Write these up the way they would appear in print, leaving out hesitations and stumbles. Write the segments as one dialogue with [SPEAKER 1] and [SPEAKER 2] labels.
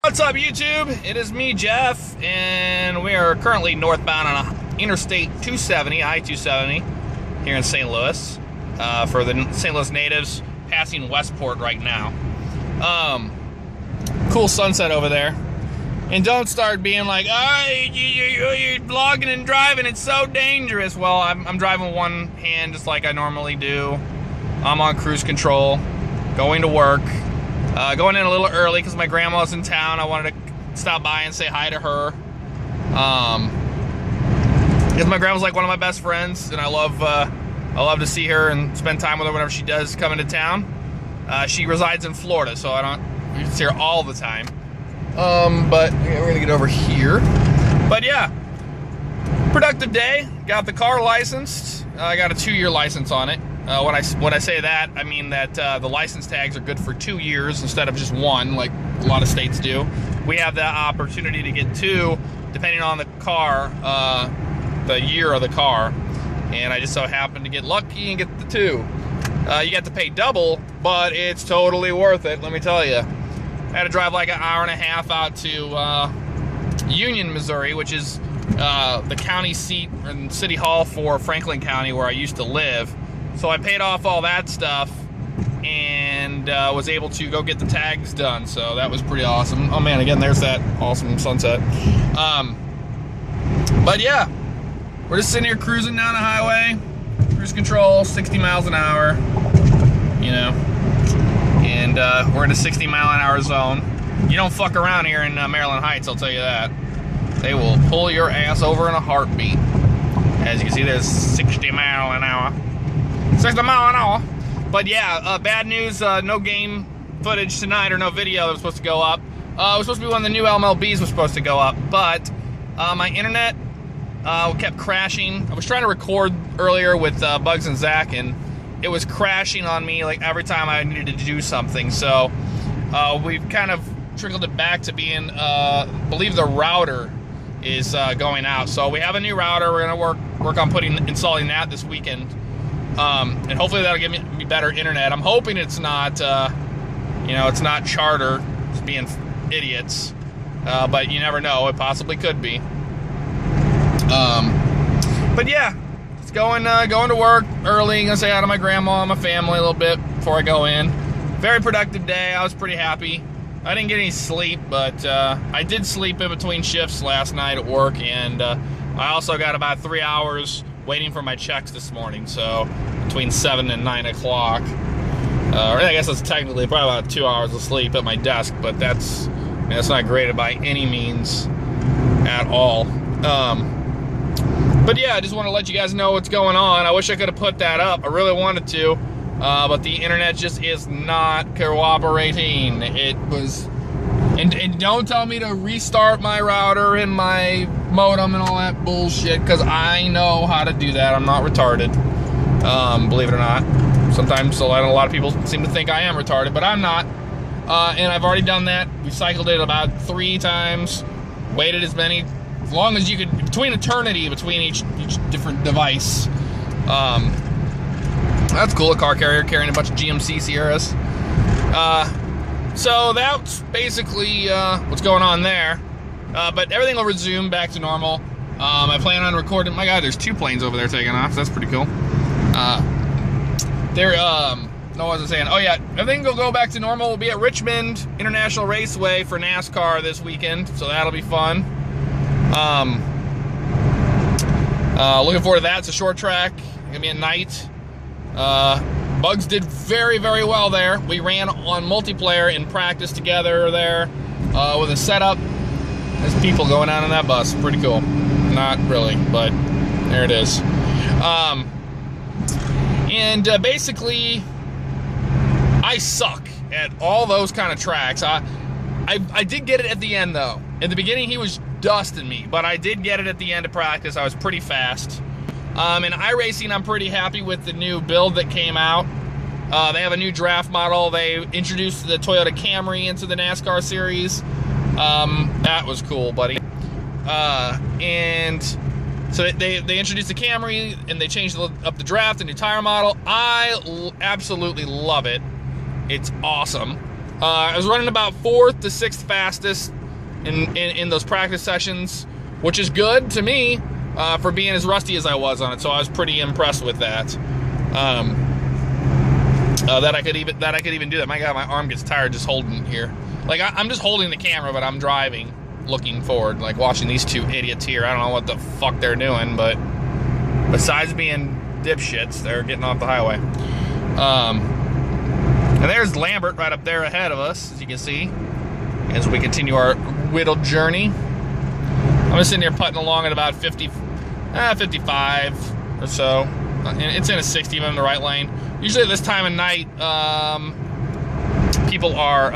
[SPEAKER 1] What's up, YouTube? It is me, Jeff, and we are currently northbound on Interstate 270, I-270, here in St. Louis, for the St. Louis natives, passing Westport right now. Cool sunset over there. And don't start being like, oh, you're vlogging and driving, it's so dangerous. Well, I'm driving one hand just like I normally do. I'm on cruise control, going to work. Going in a little early because my grandma's in town. I wanted to stop by and say hi to her. Because my grandma's like one of my best friends, and I love to see her and spend time with her whenever she does come into town. She resides in Florida, so you can see her all the time. But we're gonna get over here. But yeah, productive day. Got the car licensed. I got a 2-year license on it. When I say that, I mean that the license tags are good for 2 years instead of just 1, like a lot of states do. We have the opportunity to get 2, depending on the car, the year of the car. And I just so happened to get lucky and get the 2. You get to pay double, but it's totally worth it, let me tell you. I had to drive like an hour and a half out to Union, Missouri, which is the county seat and city hall for Franklin County, where I used to live. So I paid off all that stuff and was able to go get the tags done. So that was pretty awesome. Oh man, again, there's that awesome sunset. But yeah, we're just sitting here cruising down the highway, cruise control, 60 miles an hour, you know, and we're in a 60-mile-an-hour zone. You don't fuck around here in Maryland Heights, I'll tell you that. They will pull your ass over in a heartbeat. As you can see, there's 60 mile an hour. 60 mile an hour. But yeah, bad news, no game footage tonight, or no video that was supposed to go up. It was supposed to be when the new MLBs was supposed to go up, but my internet kept crashing. I was trying to record earlier with Bugs and Zach, and it was crashing on me like every time I needed to do something. So we've kind of trickled it back to being, believe the router is going out. So we have a new router. We're gonna work on installing that this weekend. And hopefully that'll give me better internet. I'm hoping it's not, it's not Charter just being idiots. But you never know. It possibly could be. But yeah, it's going to work early. Gonna say hi to my grandma and my family a little bit before I go in. Very productive day. I was pretty happy. I didn't get any sleep, but I did sleep in between shifts last night at work, and I also got about 3 hours waiting for my checks this morning, so between 7 and 9 o'clock. Or I guess that's technically probably about 2 hours of sleep at my desk, but that's not great by any means at all. But yeah, I just want to let you guys know what's going on. I wish I could have put that up. I really wanted to, but the internet just is not cooperating. It was... And don't tell me to restart my router and my modem and all that bullshit, because I know how to do that. I'm not retarded, believe it or not. Sometimes a lot of people seem to think I am retarded, but I'm not. And I've already done that. We cycled it about 3 times, waited as long as you could, between each different device. That's cool, a car carrier carrying a bunch of GMC Sierras. So that's basically what's going on there. But everything will resume back to normal. I plan on recording. My God, there's 2 planes over there taking off. That's pretty cool. No, what was I saying? Oh yeah, everything will go back to normal. We'll be at Richmond International Raceway for NASCAR this weekend, so that'll be fun. Looking forward to that. It's a short track. It's gonna be at night. Bugs did very, very well there. We ran on multiplayer in practice together there with a setup. There's people going out on that bus. Pretty cool. Not really, but there it is. Basically, I suck at all those kind of tracks. I did get it at the end, though. In the beginning, he was dusting me, but I did get it at the end of practice. I was pretty fast. In iRacing, I'm pretty happy with the new build that came out. They have a new draft model. They introduced the Toyota Camry into the NASCAR series. That was cool, buddy. And so they introduced the Camry, and they changed up the draft, a new tire model. I absolutely love it. It's awesome. I was running about 4th to 6th fastest in those practice sessions, which is good to me for being as rusty as I was on it. So I was pretty impressed with that. That I could even do that. My God, my arm gets tired just holding it here. Like I'm just holding the camera, but I'm driving, looking forward, like watching these two idiots here. I don't know what the fuck they're doing, but besides being dipshits, they're getting off the highway. And there's Lambert right up there ahead of us, as you can see, as we continue our whittled journey. I'm just sitting here putting along at about 55 or so. And it's in a 60 if I'm in the right lane. Usually at this time of night, people are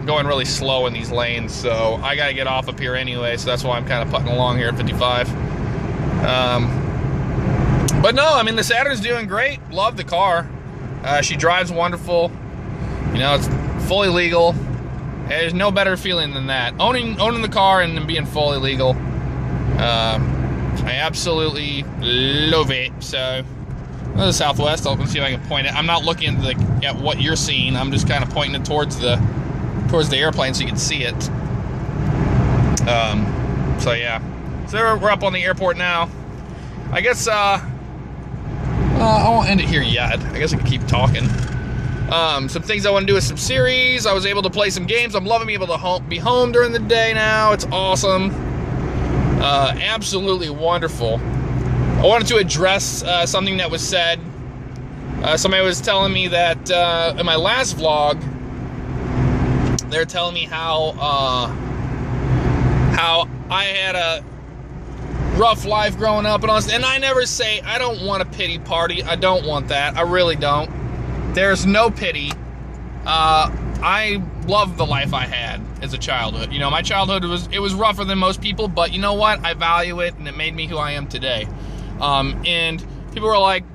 [SPEAKER 1] going really slow in these lanes, so I gotta get off up here anyway, so that's why I'm kind of putting along here at 55. But no, I mean, the Saturn's doing great. Love the car. She drives wonderful. You know, it's fully legal. There's no better feeling than that. Owning the car and being fully legal. I absolutely love it. So, the Southwest. I'll see if I can point it. I'm not looking at what you're seeing. I'm just kind of pointing it towards the airplane so you can see it. So yeah. So we're up on the airport now. I guess I won't end it here yet. I guess I can keep talking. Some things I want to do with some series. I was able to play some games. I'm loving being able to be home during the day now. It's awesome. Absolutely wonderful. I wanted to address something that was said. Somebody was telling me that in my last vlog, they're telling me how I had a rough life growing up and all this. And I never say, I don't want a pity party. I don't want that. I really don't. There's no pity. I love the life I had as a childhood. You know, my childhood was rougher than most people, but you know what? I value it, and it made me who I am today. And people were like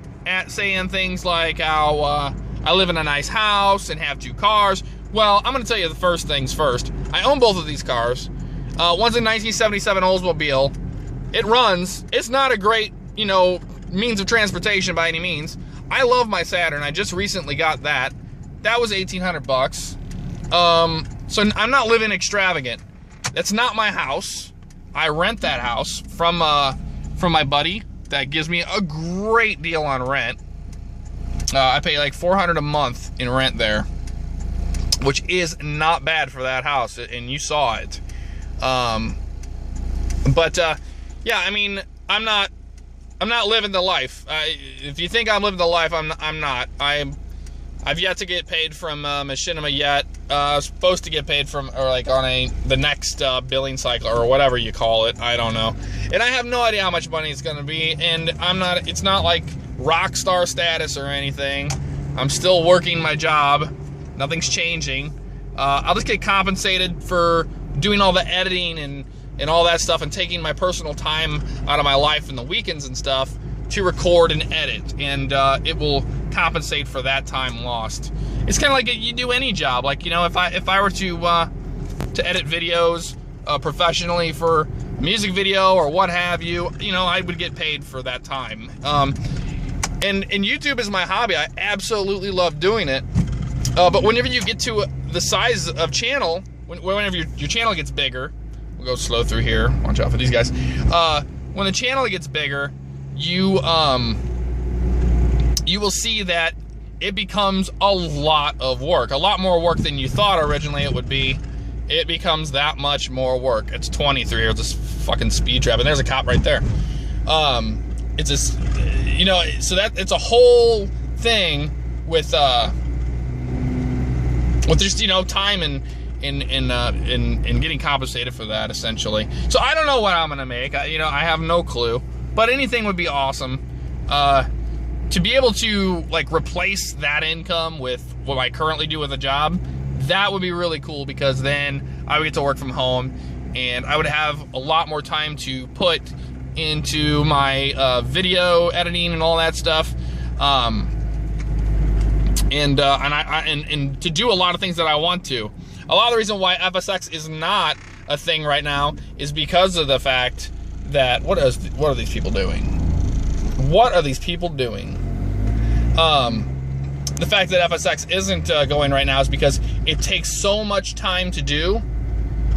[SPEAKER 1] saying things like how I live in a nice house and have 2 cars. Well, I'm going to tell you the first things first. I own both of these cars. One's a 1977 Oldsmobile. It runs. It's not a great, you know, means of transportation by any means. I love my Saturn. I just recently got that. That was $1,800. So I'm not living extravagant. That's not my house. I rent that house from my buddy. That gives me a great deal on rent. I pay like $400 a month in rent there, which is not bad for that house, and you saw it. Yeah, I mean, I'm not living the life. If you think I'm living the life, I'm not. I've yet to get paid from Machinima yet. I was supposed to get paid from, or like on the next billing cycle or whatever you call it. I don't know. And I have no idea how much money it's going to be. And it's not like rock star status or anything. I'm still working my job. Nothing's changing. I'll just get compensated for doing all the editing and all that stuff and taking my personal time out of my life and the weekends and stuff to record and edit, and it will compensate for that time lost. It's kind of like you do any job. Like, you know, if I were to edit videos professionally for a music video or what have you, you know, I would get paid for that time. And YouTube is my hobby. I absolutely love doing it. But whenever you get to the size of channel, whenever your channel gets bigger, we'll go slow through here. Watch out for these guys. When the channel gets bigger, you will see that it becomes a lot of work, a lot more work than you thought originally it would be. It becomes that much more work. It's 20 through here, this fucking speed trap, and there's a cop right there. It's just, you know, so that it's a whole thing with just, you know, time and getting compensated for that, essentially. So I don't know what I'm gonna make. I have no clue. But anything would be awesome. To be able to like replace that income with what I currently do with a job, that would be really cool, because then I would get to work from home and I would have a lot more time to put into my video editing and all that stuff. And to do a lot of things that I want to. A lot of the reason why FSX is not a thing right now is because of the fact that what are these people doing? What are these people doing? the fact that FSX isn't going right now is because it takes so much time to do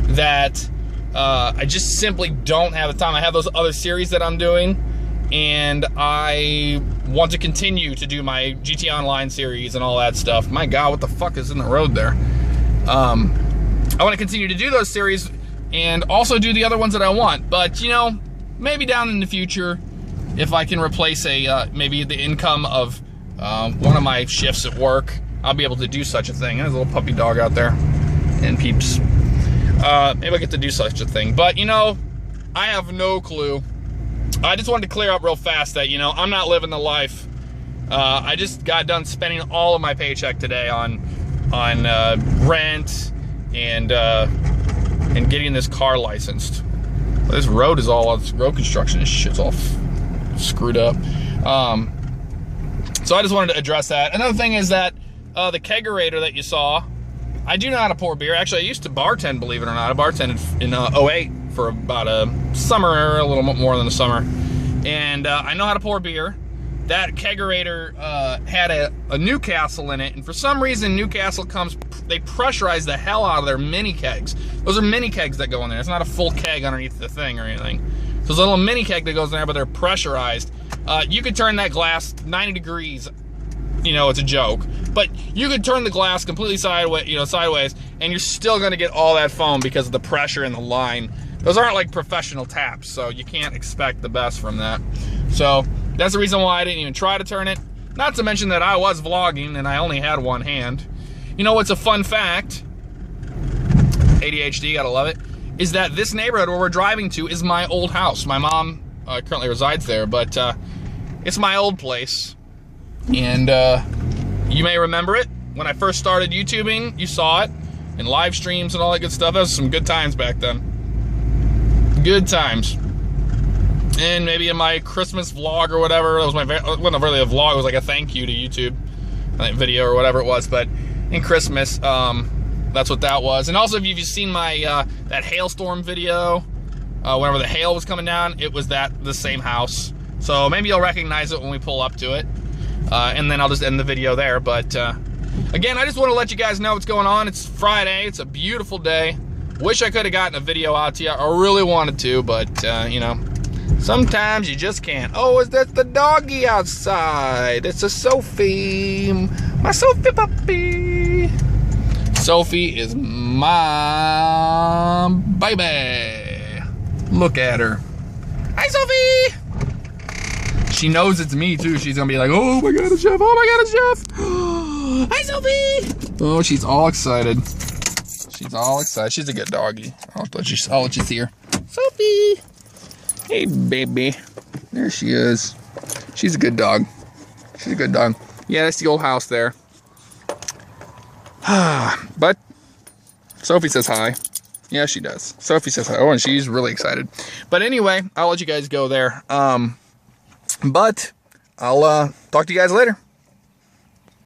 [SPEAKER 1] that I just simply don't have the time. I have those other series that I'm doing, and I want to continue to do my GT Online series and all that stuff. My God, what the fuck is in the road there? I want to continue to do those series and also do the other ones that I want. But, you know, maybe down in the future, if I can replace maybe the income of one of my shifts at work, I'll be able to do such a thing. There's a little puppy dog out there, and Peeps. Maybe I get to do such a thing. But, you know, I have no clue. I just wanted to clear up real fast that, you know, I'm not living the life. I just got done spending all of my paycheck today on rent and getting this car licensed. This road is all, this road construction and shit's all screwed up. So I just wanted to address that. Another thing is that the kegerator that you saw, I do know how to pour beer. Actually, I used to bartend, believe it or not. I bartended in 08 for about a summer, a little more than a summer. And I know how to pour beer. That kegerator had a Newcastle in it, and for some reason Newcastle they pressurize the hell out of their mini kegs. Those are mini kegs that go in there. It's not a full keg underneath the thing or anything. So it's a little mini keg that goes in there, but they're pressurized. You could turn that glass 90 degrees, you know, it's a joke. But you could turn the glass completely sideways, and you're still gonna get all that foam because of the pressure in the line. Those aren't like professional taps, so you can't expect the best from that. So that's the reason why I didn't even try to turn it. Not to mention that I was vlogging and I only had one hand. You know what's a fun fact? ADHD, gotta love it. Is that this neighborhood where we're driving to is my old house. My mom currently resides there, but it's my old place. And you may remember it. When I first started YouTubing, you saw it in live streams and all that good stuff. That was some good times back then. Good times. And maybe in my Christmas vlog or whatever, it wasn't really a vlog, it was like a thank you to YouTube video or whatever it was, but in Christmas, that's what that was. And also, if you've seen my, that hailstorm video, whenever the hail was coming down, it was the same house. So maybe you'll recognize it when we pull up to it. And then I'll just end the video there. But again, I just want to let you guys know what's going on. It's Friday, it's a beautiful day. Wish I could have gotten a video out to you. I really wanted to, but you know, sometimes you just can't. Oh, is that the doggy outside? It's a Sophie. My Sophie puppy. Sophie is my baby. Look at her. Hi, Sophie. She knows it's me, too. She's going to be like, oh, my God, it's Jeff. Oh, my God, it's Jeff. Hi, Sophie. Oh, she's all excited. She's all excited. She's a good doggy. I'll let you see her. Sophie. Hey, baby. There she is. She's a good dog. She's a good dog. Yeah, that's the old house there. But Sophie says hi. Yeah, she does. Sophie says hi. Oh, and she's really excited. But anyway, I'll let you guys go there. But I'll talk to you guys later.